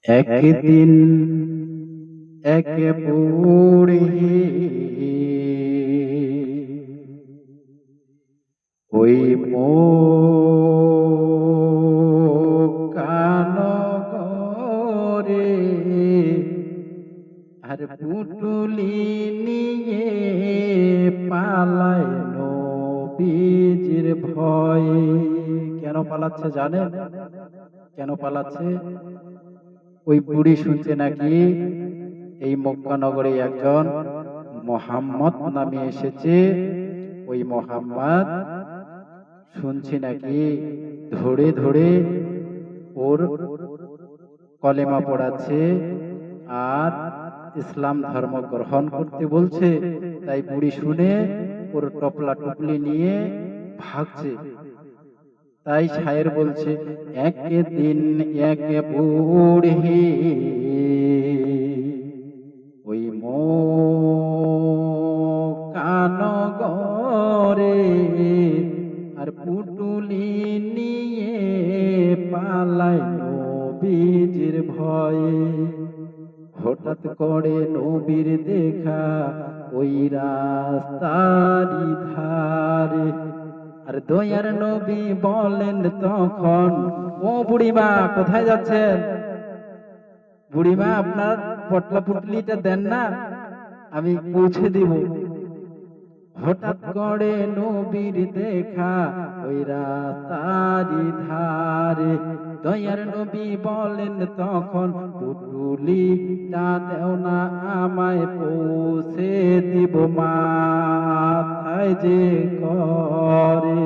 একদিন এক বুড়ি ওই মক্কানগরে আর পুটুলি নিয়ে পালায় নবীজির ভয়ে। কেন পালাচ্ছে জানেন? কেন পালাচ্ছে? ওই বুড়ি শুনছে নাকি এই মক্কা নগরে একজন মোহাম্মদ নামে এসেছে। ওই মোহাম্মদ শুনছি নাকি ধরে ধরে ওর কলেমা পড়াচ্ছে আর ইসলাম ধর্ম গ্রহণ করতে বলছে। তাই বুড়ি শুনে ওর টপলা টুপলি নিয়ে ভাগছে। তাই শায়ের বলছে, একদিন এক বুড়ি ওই মক্কানগরে আর পুটুলি নিয়ে পালায় নবীজির ভয়ে। হঠাৎ করে নবীর দেখা ওই রাস্তারি ধারে। আর দয়ার নবী বলেন তখন, ও বুড়িমা কোথায় যাচ্ছেন? বুড়িমা আপনার পটলা পুটলিটা দেন না, আমি পৌঁছে দিব। হঠাৎ করে নবীর দেখা ওই রাস্তারি ধারে। দয়ার নবী বলেন তখন, পুটুলিটা দেও না আমায় পৌঁছে দিব মাথায় যে করে।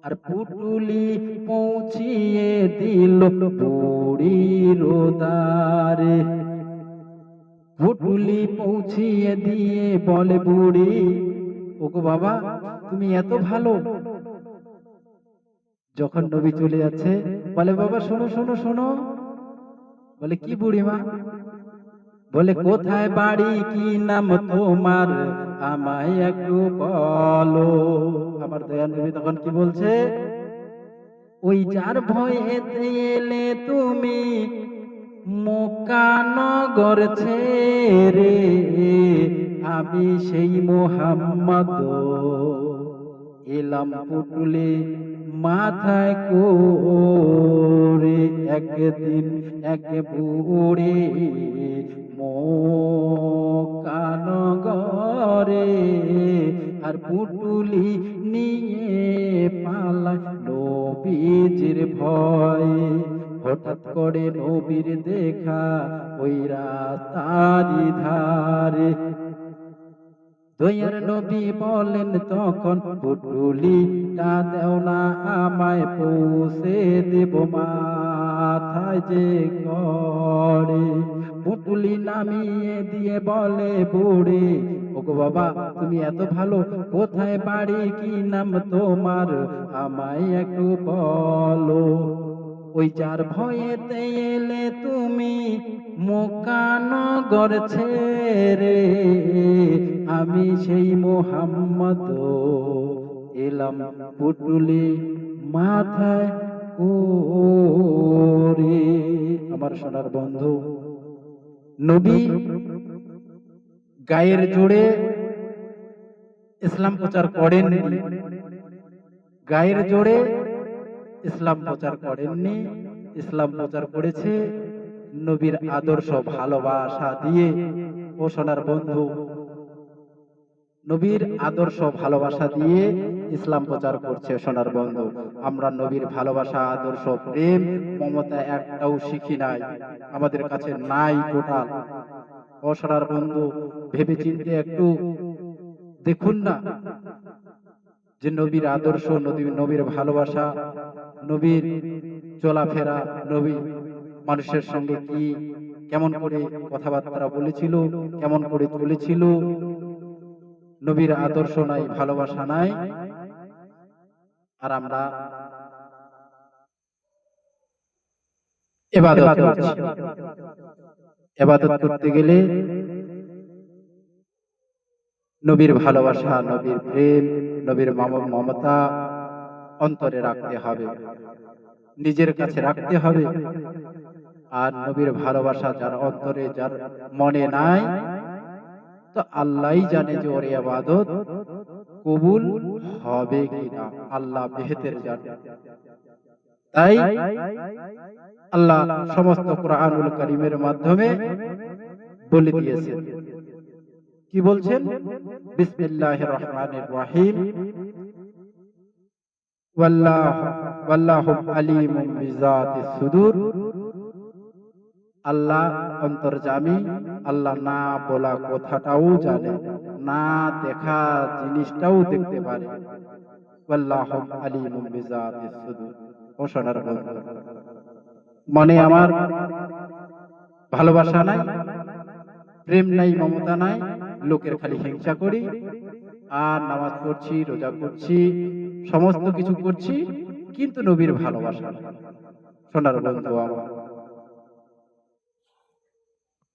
আর পুটুলি পৌঁছিয়ে দিল বুড়ির দ্বারে। পুটুলি পৌঁছিয়ে দিয়ে বলে বুড়ি, ওগো বাবা তুমি এত ভালো। যখন নবী চলে যাচ্ছে বলে, বাবা শোনো শোনো শোনো। বলে, কি বুড়িমা? বলে, কোথায় বাড়ি, কি নাম তোমার, আমায় একটু বলো। আমার দয়াল নবী তখন কি বলছে, ওই যার ভয়েতে এলে তুমি মক্কানগর ছেড়ে, আমি সেই মোহাম্মদ এলাম পুটুলি মাথায় করে। একদিন এক বুড়ি মক্কানগরে আর পুটুলি নিয়ে পালায় নবীজির ভয়ে। হঠাৎ করে নবীর দেখা ওই রাস্তারি ধারে। দয়ার নবী বলেন তখন, পুটুলিটা দেও না আমায় পৌঁছে দেব মাথায় যে করে। পুটুলি নামিয়ে দিয়ে বলে বুড়ি, ওগো বাবা তুমি এত ভালো, কোথায় বাড়ি, কি নাম তোমার, আমায় একটু বলো। ওই যার ভয়েতে এলে তুমি মক্কানগর ছেড়ে, আমি সেই মোহাম্মদ এলাম পুটুলি মাথায় করে। আমার সোনার বন্ধু, নবী গায়ের জোরে ইসলাম প্রচার করেননি। গায়ের জোরে ইসলাম প্রচার করেননি। ইসলাম প্রচার করেছে নবীর আদর্শ ভালোবাসা দিয়ে। ও সোনার বন্ধু, নবীর আদর্শ ভালোবাসা দিয়ে ইসলাম প্রচার করছে। সোনার বন্ধু, আমরা নবীর ভালোবাসা, আদর্শ, প্রেম, মমতা একটাও শিখি নাই, আমাদের কাছে নাই টোটাল। ও সোনার বন্ধু, ভেবে চিন্তে একটু দেখুন না যে নবীর আদর্শ, নবীর ভালোবাসা, নবীর চলাফেরা, নবী মানুষের সঙ্গে কি কেমন করে কথাবার্তা বলেছিল, কেমন করে চলেছিল। নবীর আদর্শ নাই, ভালোবাসা নাই, আর আমরা ইবাদত করছি। ইবাদত করতে গেলে নবীর ভালোবাসা, নবীর প্রেম, নবীর মমতা অন্তরে রাখতে হবে, নিজের কাছে রাখতে হবে। আর নবীর ভালোবাসা যার অন্তরে যার মনে নাই, তো আল্লাহই জানে যে ওর ইবাদত কবুল হবে কিনা, আল্লাহ বেহেতের জানে। তাই আল্লাহ সমস্ত কোরআনুল কারীমের মাধ্যমে বলে দিয়েছেন, কি বলছেন? বিসমিল্লাহির রহমানির রহিম, ওয়াল্লাহু আলিমুম বিযাতিস সুদূর। আল্লাহ অন্তর্যামী, আল্লাহ না বলা কথাটাও জানে, না দেখা জিনিসটাও দেখতে পারে। ওয়াল্লাহু আলিমুম বিযাতিস সুদূর। ও সোনার বন্ধু, মনে আমার ভালোবাসা নাই, প্রেম নাই, মমতা নাই, লোকের খালি হিংসা করি, আর নামাজ পড়ছি, রোজা করছি, সমস্ত কিছু করছি, কিন্তু নবীর ভালোবাসা নাই। সোনার বন্ধু আমার,